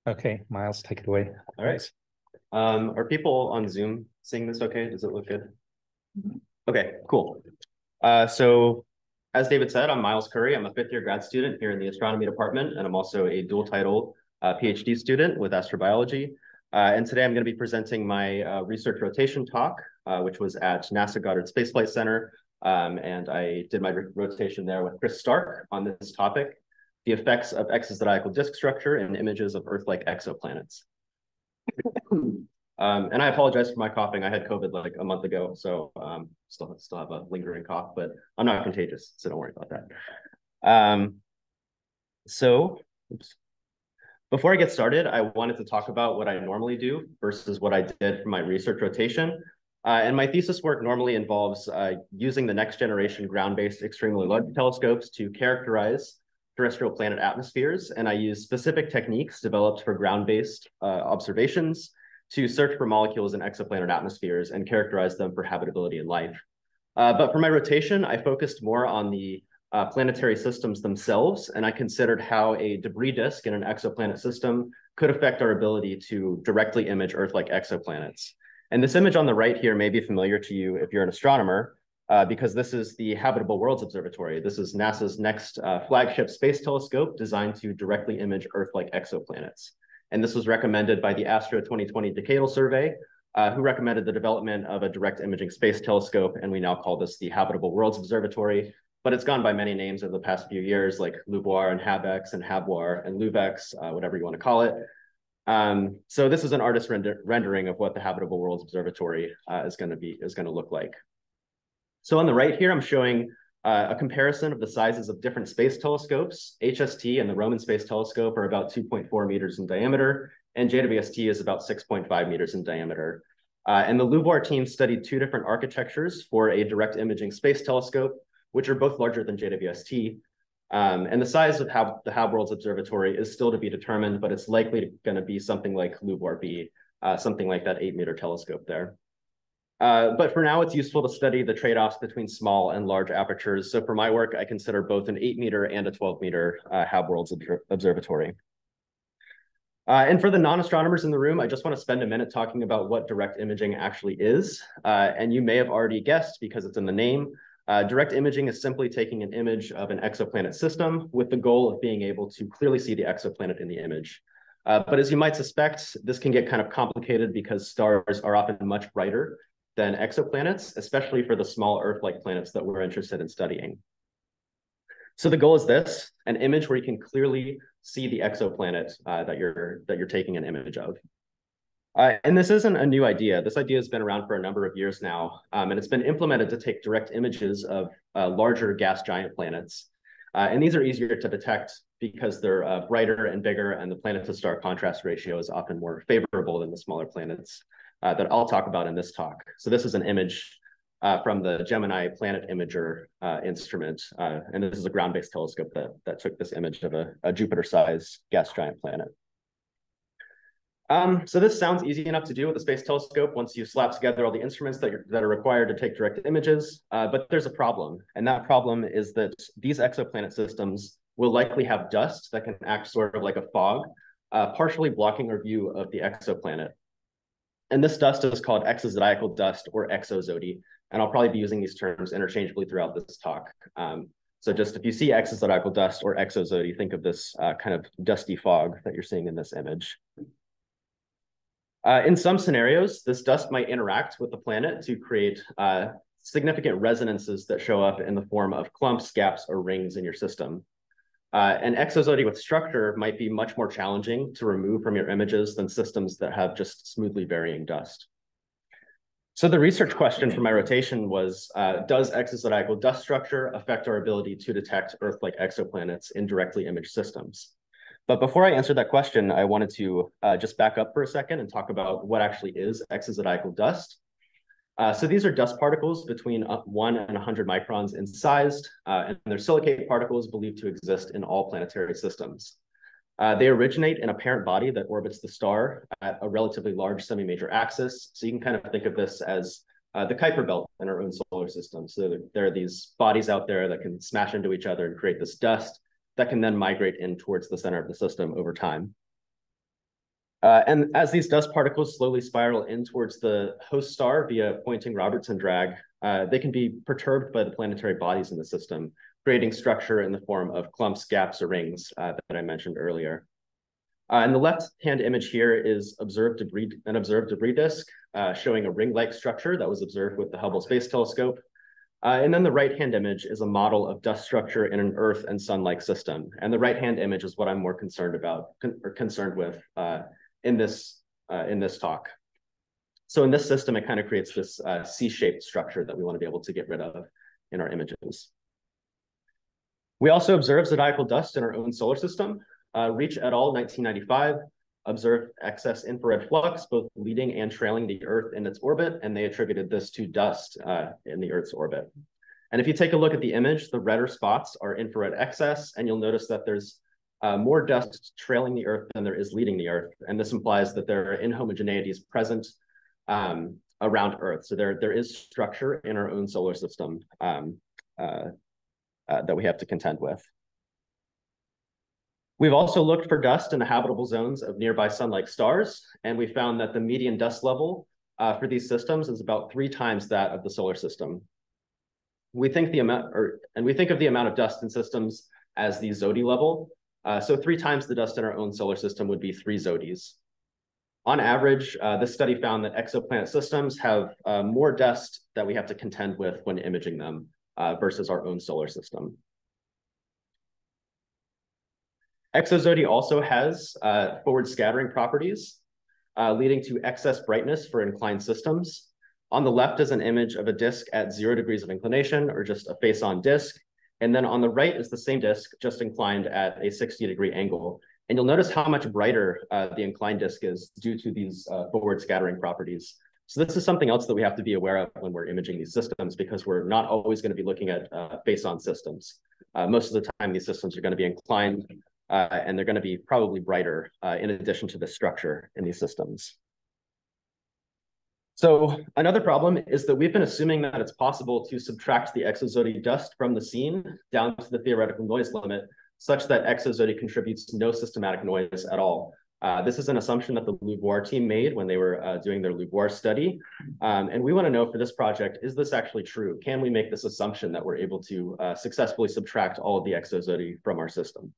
Okay, Miles, take it away. All right. Are people on Zoom seeing this okay? Does it look good? Okay, cool. So as David said, I'm Miles Currie. I'm a fifth-year grad student here in the astronomy department, and I'm also a dual title PhD student with astrobiology. And today I'm going to be presenting my research rotation talk, which was at NASA Goddard Space Flight Center. And I did my rotation there with Chris Stark on this topic, the effects of exozodiacal disk structure in images of Earth-like exoplanets. And I apologize for my coughing. I had COVID like a month ago, so still have a lingering cough, but I'm not contagious, so don't worry about that. Oops. Before I get started, I wanted to talk about what I normally do versus what I did for my research rotation. And my thesis work normally involves using the next generation ground-based extremely large telescopes to characterize terrestrial planet atmospheres. And I use specific techniques developed for ground-based observations to search for molecules in exoplanet atmospheres and characterize them for habitability and life. But for my rotation, I focused more on the planetary systems themselves, and I considered how a debris disk in an exoplanet system could affect our ability to directly image Earth-like exoplanets. And this image on the right here may be familiar to you if you're an astronomer, because this is the Habitable Worlds Observatory. This is NASA's next flagship space telescope designed to directly image Earth-like exoplanets. And this was recommended by the Astro 2020 Decadal Survey, who recommended the development of a direct imaging space telescope, and we now call this the Habitable Worlds Observatory. But it's gone by many names over the past few years, like LUVOIR and HabEx and HabWAR and LUVEX, whatever you want to call it. So this is an artist rendering of what the Habitable Worlds Observatory is going to look like. So on the right here, I'm showing a comparison of the sizes of different space telescopes. HST and the Roman Space Telescope are about 2.4 meters in diameter, and JWST is about 6.5 meters in diameter. And the LUVOIR team studied two different architectures for a direct imaging space telescope, which are both larger than JWST. And the size of the HabWorlds Observatory is still to be determined, but it's likely going to be something like LUVOIR-B, something like that 8-meter telescope there. But for now, it's useful to study the trade-offs between small and large apertures. So for my work, I consider both an 8-meter and a 12-meter HabWorlds Observatory. And for the non-astronomers in the room, I just want to spend a minute talking about what direct imaging actually is. And you may have already guessed because it's in the name. Direct imaging is simply taking an image of an exoplanet system with the goal of being able to clearly see the exoplanet in the image. But as you might suspect, this can get kind of complicated because stars are often much brighter than exoplanets, especially for the small Earth-like planets that we're interested in studying. So the goal is this: an image where you can clearly see the exoplanet that you're taking an image of. And this isn't a new idea. This idea has been around for a number of years now, and it's been implemented to take direct images of larger gas giant planets. And these are easier to detect because they're brighter and bigger, and the planet-to-star contrast ratio is often more favorable than the smaller planets that I'll talk about in this talk. So this is an image from the Gemini Planet Imager instrument, and this is a ground-based telescope that took this image of a Jupiter-sized gas giant planet. So this sounds easy enough to do with a space telescope once you slap together all the instruments that are required to take direct images, but there's a problem. And that problem is that these exoplanet systems will likely have dust that can act sort of like a fog, partially blocking our view of the exoplanet. And this dust is called exozodiacal dust or exozody. And I'll probably be using these terms interchangeably throughout this talk. So just if you see exozodiacal dust or exozody, think of this kind of dusty fog that you're seeing in this image. In some scenarios, this dust might interact with the planet to create significant resonances that show up in the form of clumps, gaps, or rings in your system. An exozody with structure might be much more challenging to remove from your images than systems that have just smoothly varying dust. So the research question for my rotation was, does exozodiacal dust structure affect our ability to detect Earth-like exoplanets in directly imaged systems? But before I answer that question, I wanted to just back up for a second and talk about what actually is exozodiacal dust. So these are dust particles between 1 and 100 microns in size, and they're silicate particles believed to exist in all planetary systems. They originate in a parent body that orbits the star at a relatively large semi-major axis. So you can kind of think of this as the Kuiper belt in our own solar system. So there are these bodies out there that can smash into each other and create this dust that can then migrate in towards the center of the system over time. And as these dust particles slowly spiral in towards the host star via Poynting-Robertson drag, they can be perturbed by the planetary bodies in the system, creating structure in the form of clumps, gaps, or rings that I mentioned earlier. And the left-hand image here is an observed debris disk showing a ring-like structure that was observed with the Hubble Space Telescope. And then the right-hand image is a model of dust structure in an Earth and Sun-like system. And the right-hand image is what I'm more concerned with in this talk. So in this system, it kind of creates this C-shaped structure that we want to be able to get rid of in our images. We also observed zodiacal dust in our own solar system. Reach et al. 1995 observed excess infrared flux, both leading and trailing the Earth in its orbit, and they attributed this to dust in the Earth's orbit. And if you take a look at the image, the redder spots are infrared excess, and you'll notice that there's more dust trailing the Earth than there is leading the Earth. And this implies that there are inhomogeneities present around Earth. So there is structure in our own solar system that we have to contend with. We've also looked for dust in the habitable zones of nearby sun-like stars, and we found that the median dust level for these systems is about 3 times that of the solar system. We think of the amount of dust in systems as the Zodi level. So 3 times the dust in our own solar system would be 3 Zodis. On average, this study found that exoplanet systems have more dust that we have to contend with when imaging them versus our own solar system. Exozodi also has forward scattering properties, leading to excess brightness for inclined systems. On the left is an image of a disk at 0 degrees of inclination, or just a face-on disk. And then on the right is the same disk, just inclined at a 60-degree angle. And you'll notice how much brighter the inclined disk is due to these forward scattering properties. So this is something else that we have to be aware of when we're imaging these systems, because we're not always going to be looking at face-on systems. Most of the time, these systems are going to be inclined, and they're going to be probably brighter in addition to the structure in these systems. So another problem is that we've been assuming that it's possible to subtract the exozodi dust from the scene down to the theoretical noise limit, such that exozodi contributes no systematic noise at all. This is an assumption that the LUVOIR team made when they were doing their LUVOIR study. And we want to know for this project, is this actually true? Can we make this assumption that we're able to successfully subtract all of the exozodi from our system?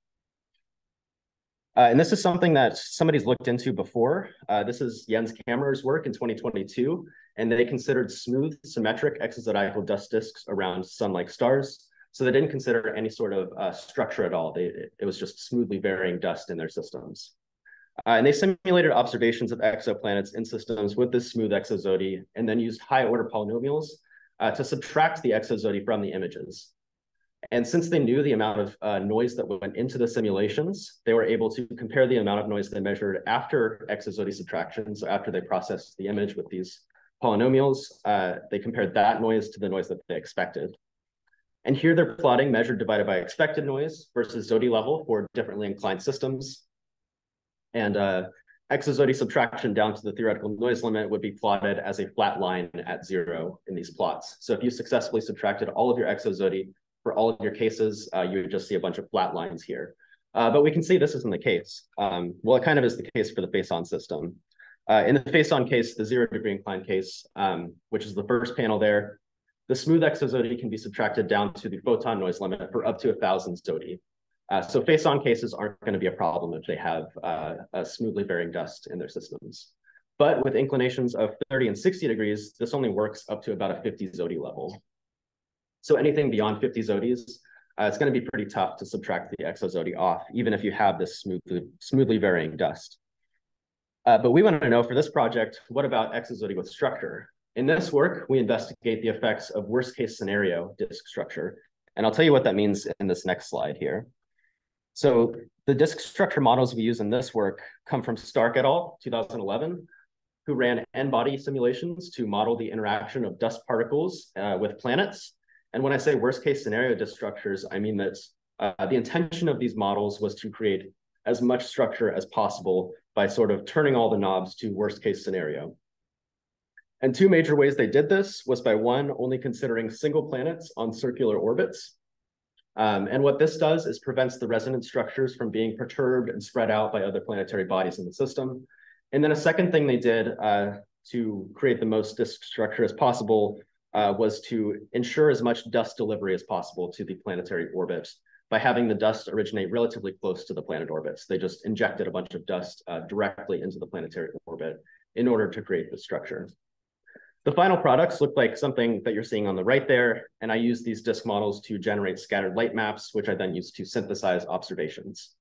And this is something that somebody's looked into before. This is Jens Kammerer's work in 2022, and they considered smooth, symmetric exozodiacal dust disks around sun-like stars. So they didn't consider any sort of structure at all. It was just smoothly varying dust in their systems. And they simulated observations of exoplanets in systems with this smooth exozodi, and then used high-order polynomials to subtract the exozodi from the images. And since they knew the amount of noise that went into the simulations, they were able to compare the amount of noise they measured after exozodi subtraction. So after they processed the image with these polynomials, they compared that noise to the noise that they expected. And here they're plotting measured divided by expected noise versus Zodi level for differently inclined systems. And exozodi subtraction down to the theoretical noise limit would be plotted as a flat line at 0 in these plots. So if you successfully subtracted all of your exozodi for all of your cases, you would just see a bunch of flat lines here. But we can see this isn't the case. Well, it kind of is the case for the face-on system. In the face-on case, the 0 degree inclined case, which is the first panel there, the smooth exozodi can be subtracted down to the photon noise limit for up to 1,000 Zodi. So face-on cases aren't going to be a problem if they have a smoothly varying dust in their systems. But with inclinations of 30 and 60 degrees, this only works up to about a 50 Zodi level. So anything beyond 50 Zodis, it's going to be pretty tough to subtract the exozodi off, even if you have this smoothly varying dust. But we want to know for this project, what about exozodi with structure? In this work, we investigate the effects of worst case scenario disk structure. And I'll tell you what that means in this next slide here. So the disk structure models we use in this work come from Stark et al. 2011, who ran n-body simulations to model the interaction of dust particles with planets. And when I say worst case scenario disk structures, I mean that the intention of these models was to create as much structure as possible by sort of turning all the knobs to worst case scenario. And two major ways they did this was by one, only considering single planets on circular orbits. And what this does is prevents the resonance structures from being perturbed and spread out by other planetary bodies in the system. And then a second thing they did to create the most disk structure as possible was to ensure as much dust delivery as possible to the planetary orbit by having the dust originate relatively close to the planet orbits. They just injected a bunch of dust directly into the planetary orbit in order to create this structure. The final products look like something that you're seeing on the right there, and I use these disk models to generate scattered light maps, which I then use to synthesize observations.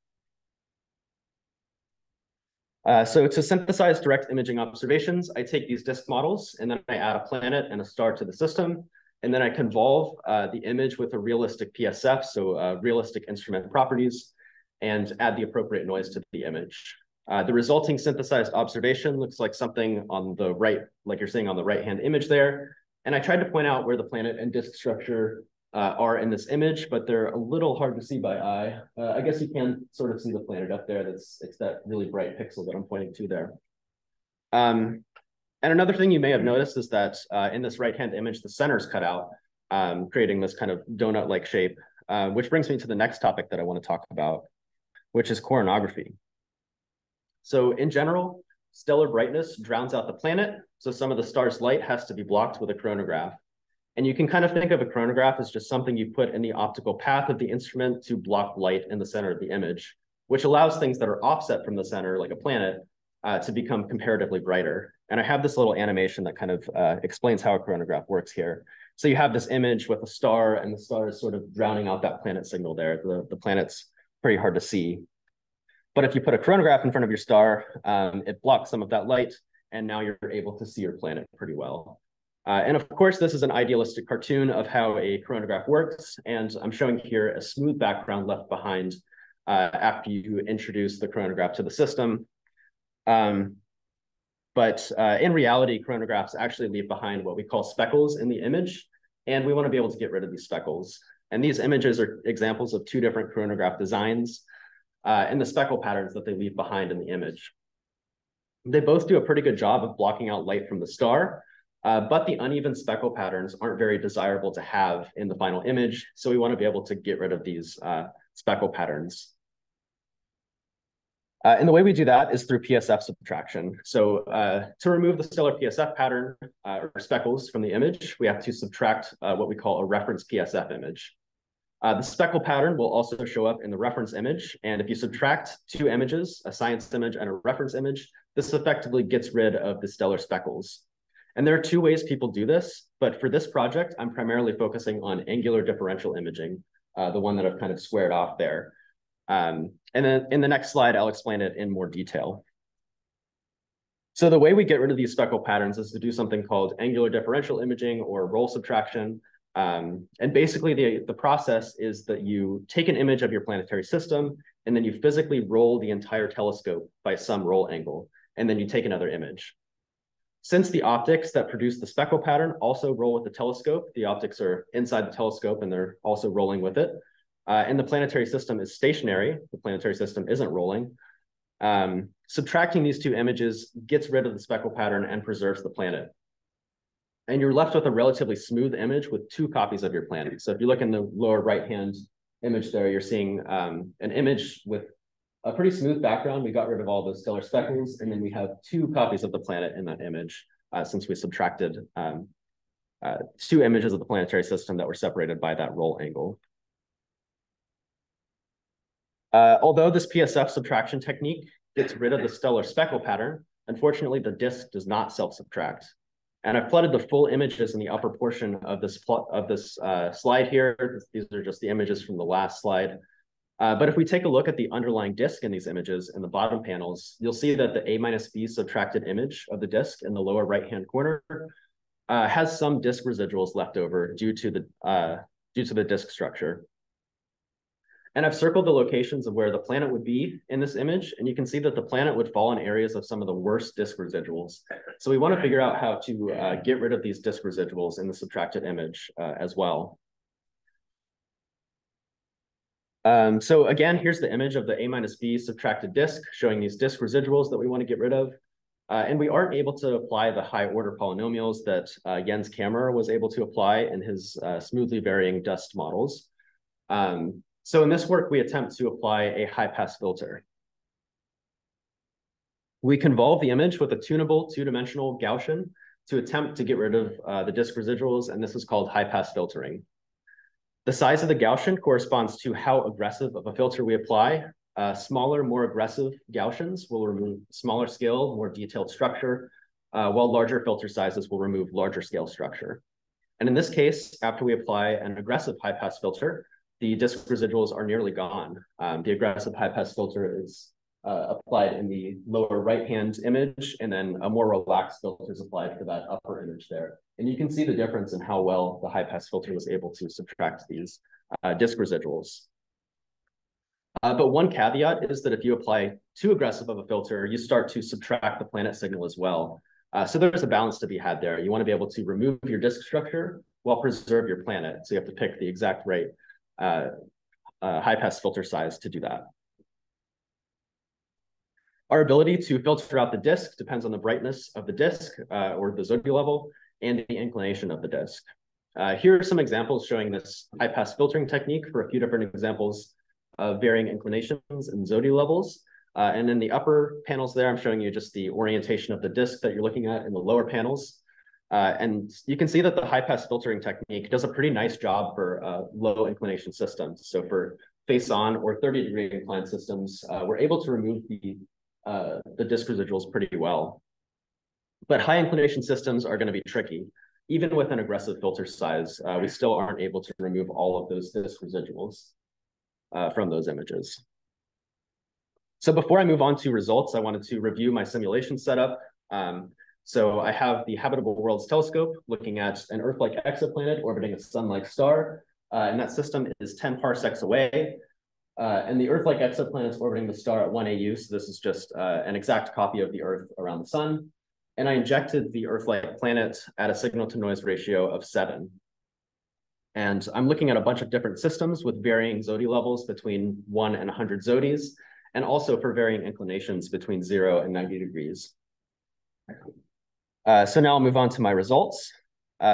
So to synthesize direct imaging observations, I take these disk models, and then I add a planet and a star to the system, and then I convolve the image with a realistic PSF, so realistic instrument properties, and add the appropriate noise to the image. The resulting synthesized observation looks like something on the right, like you're seeing on the right-hand image there. And I tried to point out where the planet and disk structure are in this image, but they're a little hard to see by eye. I guess you can sort of see the planet up there. It's that really bright pixel that I'm pointing to there. And another thing you may have noticed is that in this right-hand image, the center's cut out, creating this kind of donut-like shape, which brings me to the next topic that I want to talk about, which is coronagraphy. So in general, stellar brightness drowns out the planet, so some of the star's light has to be blocked with a coronagraph. And you can kind of think of a coronagraph as just something you put in the optical path of the instrument to block light in the center of the image, which allows things that are offset from the center, like a planet, to become comparatively brighter. And I have this little animation that kind of explains how a coronagraph works here. So you have this image with a star, and the star is sort of drowning out that planet signal there. The planet's pretty hard to see. But if you put a coronagraph in front of your star, it blocks some of that light, and now you're able to see your planet pretty well. And of course, this is an idealistic cartoon of how a coronagraph works, and I'm showing here a smooth background left behind after you introduce the coronagraph to the system. But in reality, coronagraphs actually leave behind what we call speckles in the image, and we want to be able to get rid of these speckles. And these images are examples of two different coronagraph designs and the speckle patterns that they leave behind in the image. They both do a pretty good job of blocking out light from the star, but the uneven speckle patterns aren't very desirable to have in the final image, so we want to be able to get rid of these speckle patterns. And the way we do that is through PSF subtraction. So to remove the stellar PSF pattern or speckles from the image, we have to subtract what we call a reference PSF image. The speckle pattern will also show up in the reference image. And if you subtract two images, a science image and a reference image, this effectively gets rid of the stellar speckles. And there are two ways people do this, but for this project, I'm primarily focusing on angular differential imaging, the one that I've kind of squared off there. And then in the next slide, I'll explain it in more detail. So the way we get rid of these speckle patterns is to do something called angular differential imaging or roll subtraction. And basically the process is that you take an image of your planetary system, and then you physically roll the entire telescope by some roll angle, and then you take another image. Since the optics that produce the speckle pattern also roll with the telescope, the optics are inside the telescope and they're also rolling with it. And the planetary system is stationary. The planetary system isn't rolling. Subtracting these two images gets rid of the speckle pattern and preserves the planet. And you're left with a relatively smooth image with two copies of your planet. So if you look in the lower right-hand image there, you're seeing an image with a pretty smooth background. We got rid of all those stellar speckles, and then we have two copies of the planet in that image since we subtracted two images of the planetary system that were separated by that roll angle. Although this PSF subtraction technique gets rid of the stellar speckle pattern, unfortunately, the disk does not self-subtract. And I've plotted the full images in the upper portion of this slide here. These are just the images from the last slide. But if we take a look at the underlying disk in these images in the bottom panels, you'll see that the A-B subtracted image of the disk in the lower right-hand corner has some disk residuals left over due to the disk structure. And I've circled the locations of where the planet would be in this image, and you can see that the planet would fall in areas of some of the worst disk residuals. So we want to figure out how to get rid of these disk residuals in the subtracted image as well. So again, here's the image of the A-B subtracted disk showing these disk residuals that we want to get rid of. And we aren't able to apply the high order polynomials that Jens Kammerer was able to apply in his smoothly varying dust models. So in this work, we attempt to apply a high pass filter. We convolve the image with a tunable two-dimensional Gaussian to attempt to get rid of the disk residuals, and this is called high pass filtering. The size of the Gaussian corresponds to how aggressive of a filter we apply. Smaller, more aggressive Gaussians will remove smaller scale, more detailed structure, while larger filter sizes will remove larger scale structure. And in this case, after we apply an aggressive high pass filter, the disk residuals are nearly gone. The aggressive high pass filter is applied in the lower right-hand image, and then a more relaxed filter is applied for that upper image there. And you can see the difference in how well the high-pass filter was able to subtract these disk residuals. But one caveat is that if you apply too aggressive of a filter, you start to subtract the planet signal as well. So there's a balance to be had there. You want to be able to remove your disk structure while preserve your planet. So you have to pick the exact right high-pass filter size to do that. Our ability to filter out the disk depends on the brightness of the disk or the Zodi level and the inclination of the disk. Here are some examples showing this high-pass filtering technique for a few different examples of varying inclinations and Zodi levels. And in the upper panels there, I'm showing you just the orientation of the disk that you're looking at in the lower panels. And you can see that the high-pass filtering technique does a pretty nice job for low inclination systems. So for face-on or 30-degree inclined systems, we're able to remove the disk residuals pretty well. But high inclination systems are going to be tricky. Even with an aggressive filter size, we still aren't able to remove all of those disk residuals from those images. So before I move on to results, I wanted to review my simulation setup. So I have the Habitable Worlds Telescope looking at an Earth-like exoplanet orbiting a sun-like star. And that system is 10 parsecs away. And the Earth-like exoplanet is orbiting the star at 1 AU, so this is just an exact copy of the Earth around the sun. And I injected the Earth-like planet at a signal-to-noise ratio of 7. And I'm looking at a bunch of different systems with varying Zodi levels between 1 and 100 Zodis, and also for varying inclinations between 0 and 90 degrees. So now I'll move on to my results.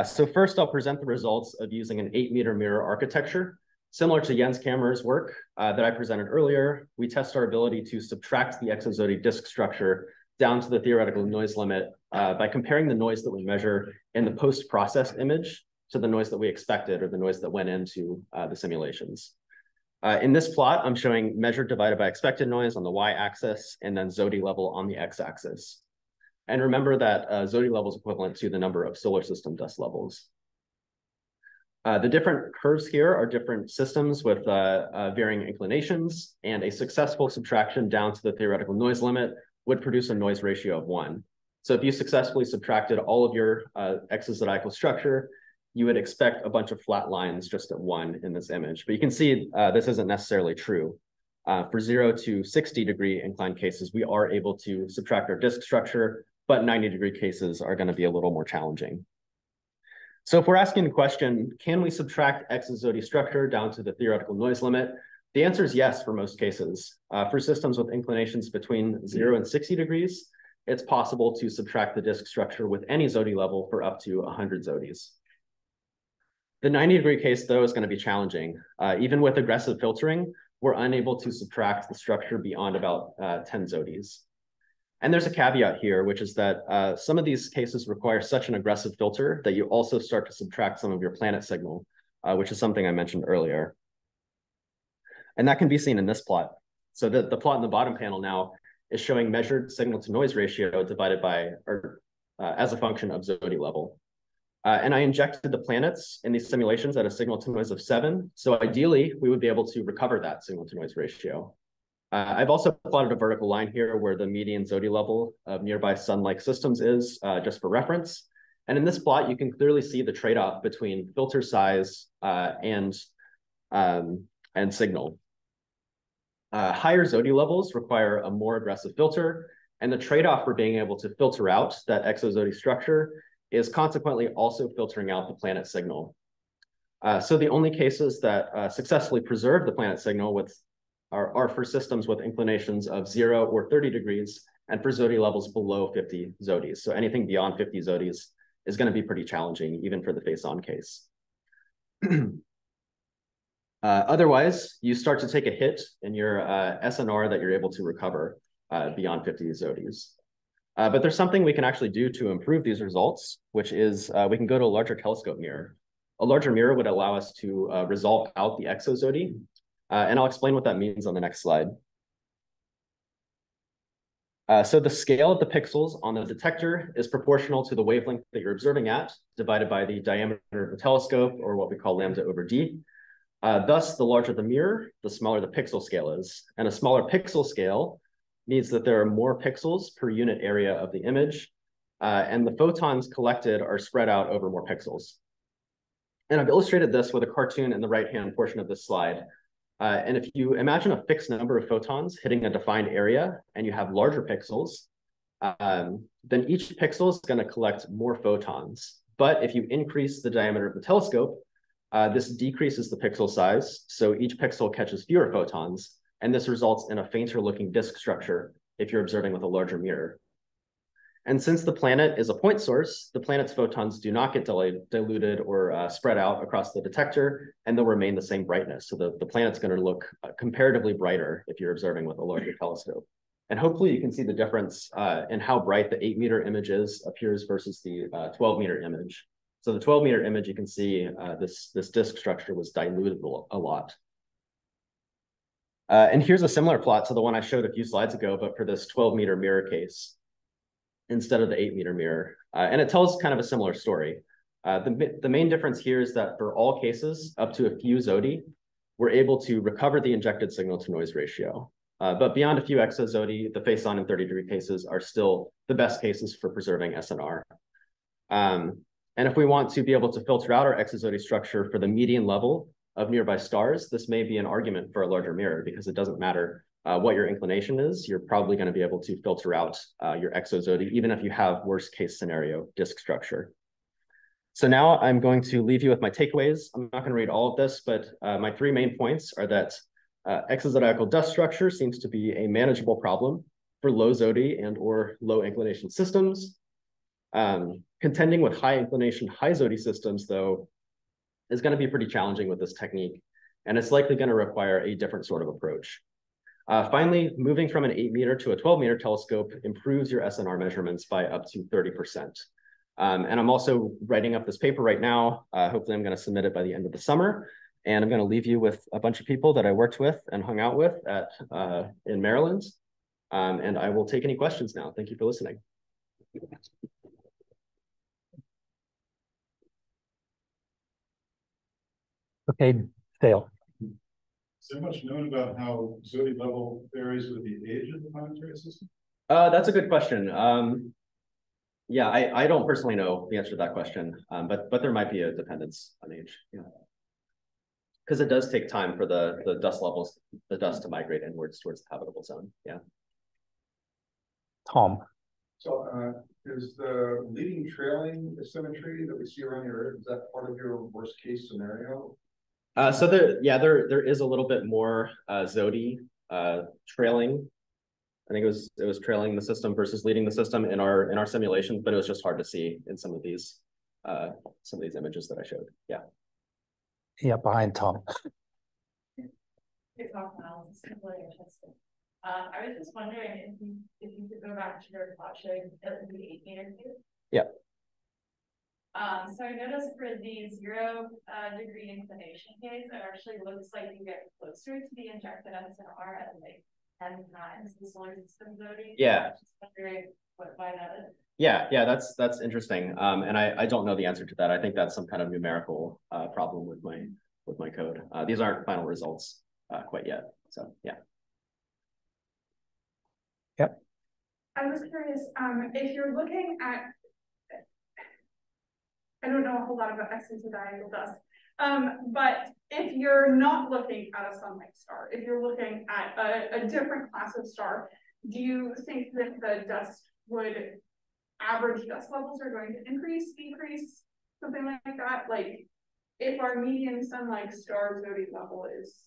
So first, I'll present the results of using an 8-meter mirror architecture. Similar to Jens Kammerer's work that I presented earlier, we test our ability to subtract the exozodi disk structure down to the theoretical noise limit by comparing the noise that we measure in the post-process image to the noise that we expected or the noise that went into the simulations. In this plot, I'm showing measured divided by expected noise on the y-axis and then Zodi level on the x-axis. And remember that Zodi level is equivalent to the number of solar system dust levels. The different curves here are different systems with varying inclinations, and a successful subtraction down to the theoretical noise limit would produce a noise ratio of 1. So if you successfully subtracted all of your exozodiacal structure, you would expect a bunch of flat lines just at 1 in this image. But you can see this isn't necessarily true. For 0 to 60-degree inclined cases, we are able to subtract our disk structure, but 90-degree cases are going to be a little more challenging. So if we're asking the question, can we subtract exozodi structure down to the theoretical noise limit? The answer is yes for most cases. For systems with inclinations between 0 and 60 degrees, it's possible to subtract the disk structure with any Zodi level for up to 100 Zodis. The 90-degree case, though, is going to be challenging. Even with aggressive filtering, we're unable to subtract the structure beyond about 10 Zodis. And there's a caveat here, which is that some of these cases require such an aggressive filter that you also start to subtract some of your planet signal, which is something I mentioned earlier. And that can be seen in this plot. So the plot in the bottom panel now is showing measured signal to noise ratio divided by, or as a function of Zodi level. And I injected the planets in these simulations at a signal to noise of 7. So ideally, we would be able to recover that signal to noise ratio. I've also plotted a vertical line here where the median Zodi level of nearby sun-like systems is, just for reference. And in this plot, you can clearly see the trade-off between filter size and signal. Higher Zodi levels require a more aggressive filter, and the trade-off for being able to filter out that exozodi structure is consequently also filtering out the planet signal. So the only cases that successfully preserve the planet signal are for systems with inclinations of 0 or 30 degrees and for Zodi levels below 50 Zodis. So anything beyond 50 Zodis is going to be pretty challenging, even for the face-on case. Otherwise, you start to take a hit in your SNR that you're able to recover beyond 50 Zodis. But there's something we can actually do to improve these results, which is we can go to a larger telescope mirror. A larger mirror would allow us to resolve out the exozodi, and I'll explain what that means on the next slide. So the scale of the pixels on the detector is proportional to the wavelength that you're observing at, divided by the diameter of the telescope, or what we call lambda over d. Thus, the larger the mirror, the smaller the pixel scale is. And a smaller pixel scale means that there are more pixels per unit area of the image, and the photons collected are spread out over more pixels. And I've illustrated this with a cartoon in the right-hand portion of this slide. And if you imagine a fixed number of photons hitting a defined area and you have larger pixels, then each pixel is going to collect more photons. But if you increase the diameter of the telescope, this decreases the pixel size, so each pixel catches fewer photons, and this results in a fainter looking disk structure if you're observing with a larger mirror. And since the planet is a point source, the planet's photons do not get diluted or spread out across the detector, and they'll remain the same brightness. So the planet's going to look comparatively brighter if you're observing with a larger telescope. And hopefully you can see the difference in how bright the 8-meter image appears versus the 12-meter image. So the 12-meter image, you can see this disk structure was diluted a lot. And here's a similar plot to the one I showed a few slides ago, but for this 12-meter mirror case instead of the 8-meter mirror. And it tells kind of a similar story. The main difference here is that for all cases up to a few Zodi, we're able to recover the injected signal to noise ratio. But beyond a few exozodi, the face-on and 30-degree cases are still the best cases for preserving SNR. And if we want to be able to filter out our exozodi structure for the median level of nearby stars, this may be an argument for a larger mirror because it doesn't matter what your inclination is, you're probably going to be able to filter out your exozodi, even if you have worst case scenario disk structure. So now I'm going to leave you with my takeaways. I'm not going to read all of this, but my 3 main points are that exozodiacal dust structure seems to be a manageable problem for low Zodi and or low inclination systems. Contending with high inclination, high Zodi systems, though, is going to be pretty challenging with this technique, and it's likely going to require a different sort of approach. Finally, moving from an 8-meter to a 12-meter telescope improves your SNR measurements by up to 30%. And I'm also writing up this paper right now. Hopefully I'm going to submit it by the end of the summer. And I'm going to leave you with a bunch of people that I worked with and hung out with in Maryland. And I will take any questions now. Thank you for listening. Okay, Dale. So much known about how Zodi level varies with the age of the planetary system? That's a good question. Yeah, I don't personally know the answer to that question, but there might be a dependence on age. Yeah, because it does take time for the dust levels, the dust to migrate inwards towards the habitable zone. Yeah. Tom. So is the leading trailing asymmetry that we see around the Earth, is that part of your worst case scenario? So there is a little bit more Zodi trailing. I think it was trailing the system versus leading the system in our simulations, but it was just hard to see in some of these images that I showed. Yeah. Yeah, behind Tom. I was just wondering if you could go back to your plot showing the 8-meter cube. Yeah. So I noticed for the 0-degree inclination case, it actually looks like you get closer to the injected SNR at like 10 times the solar system Zodi. Yeah. Just wondering why that is. Yeah, that's interesting. And I don't know the answer to that. I think that's some kind of numerical problem with my code. These aren't final results quite yet. So yeah. Yep. I was curious, if you're looking at, I don't know a whole lot about exozodiacal dust, but if you're not looking at a sun-like star, if you're looking at a different class of star, do you think that the dust would, average dust levels are going to increase, decrease, something like that? Like if our median sun-like star Zodi level is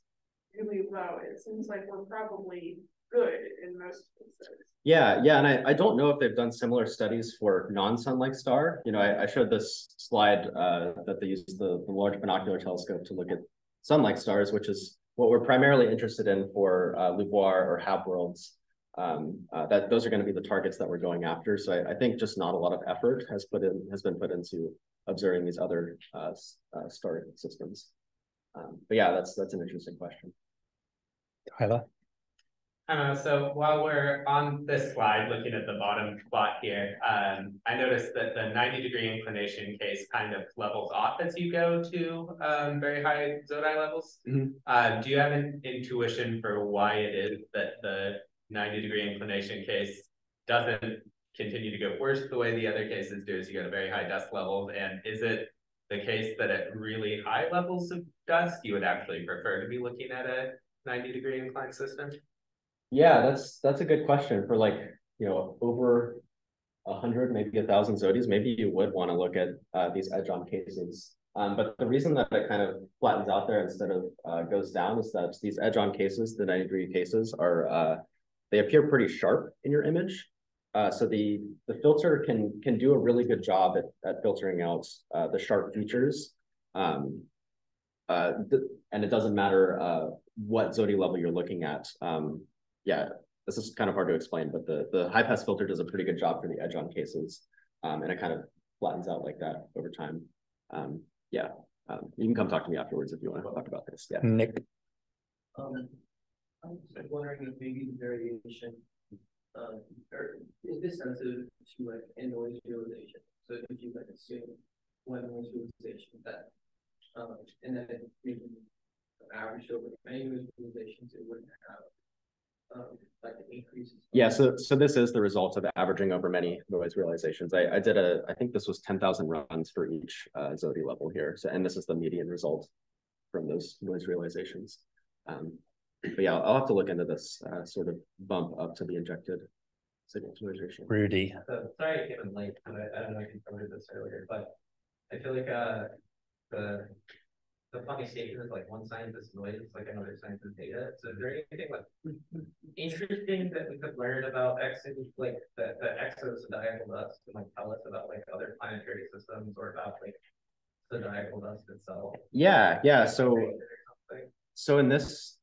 really low. It seems like we're probably good in most cases. Yeah, and I don't know if they've done similar studies for non-sun-like star. You know, I showed this slide that they used the large binocular telescope to look at sun-like stars, which is what we're primarily interested in for LUVOIR or HAB worlds. That those are going to be the targets that we're going after. So I think just not a lot of effort has been put into observing these other star systems. But yeah, that's an interesting question. Tyler. So while we're on this slide, looking at the bottom plot here, I noticed that the 90-degree inclination case kind of levels off as you go to very high Zodi levels. Do you have an intuition for why it is that the 90-degree inclination case doesn't continue to go worse the way the other cases do as you go to very high dust levels? And is it the case that at really high levels of dust, you would actually prefer to be looking at a 90-degree inclined system? Yeah, that's a good question. For like, you know, over 100, maybe 1,000 zodies, maybe you would want to look at these edge-on cases. But the reason that it kind of flattens out there instead of goes down is that these edge-on cases, the 90-degree cases, are they appear pretty sharp in your image. So the filter can do a really good job at filtering out the sharp features. And it doesn't matter what Zodi level you're looking at. Yeah, this is kind of hard to explain, but the high pass filter does a pretty good job for the edge on cases, and it kind of flattens out like that over time. Yeah, you can come talk to me afterwards if you want to talk about this. Yeah, Nick. I'm just wondering if maybe the variation is this sensitive to like a noise realization. So if you like assume one noise realization that and then maybe average over many noise realizations, it wouldn't have like the increases. Yeah, so this is the result of averaging over many noise realizations. I think this was 10,000 runs for each Zodi level here. So, and this is the median result from those noise realizations. But yeah, I'll have to look into this sort of bump up to the injected signal to noise ratio. Rudy. So, sorry I came in late, and I don't know if you covered this earlier, but I feel like the funny statement is like one scientist's noise is like another scientist's data. So is there anything like interesting that we could learn about like the exozodiacal dust and like tell us about like other planetary systems or about like zodiacal dust itself? Yeah. So in this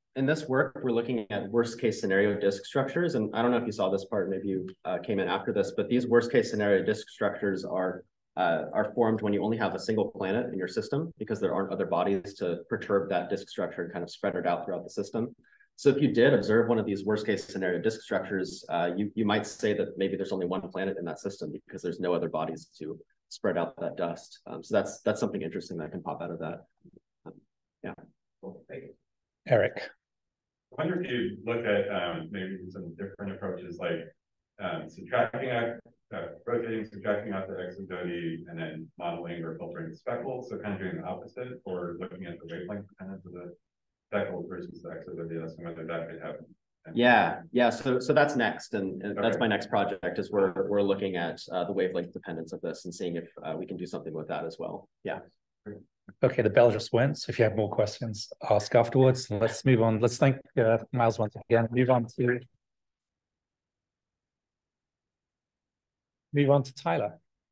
work, we're looking at worst case scenario disk structures. And I don't know if you saw this part, maybe you came in after this, but these worst case scenario disk structures are formed when you only have a single planet in your system because there aren't other bodies to perturb that disk structure and kind of spread it out throughout the system. So if you did observe one of these worst case scenario disk structures, you might say that maybe there's only one planet in that system because there's no other bodies to spread out that dust. So that's something interesting that can pop out of that. Yeah. Cool. Thank you. Eric. I wonder if you look at maybe some different approaches like subtracting out, rotating, subtracting out the exozodi, and then modeling or filtering the speckles. So kind of doing the opposite, or looking at the wavelength kind of the speckles versus the exozodi, and whether that could happen. Yeah. So that's next, and okay. That's my next project. Is we're looking at the wavelength dependence of this and seeing if we can do something with that as well. Yeah. Okay, the bell just went. So if you have more questions, ask afterwards. Let's move on. Let's thank Miles once again. Move on to Tyler.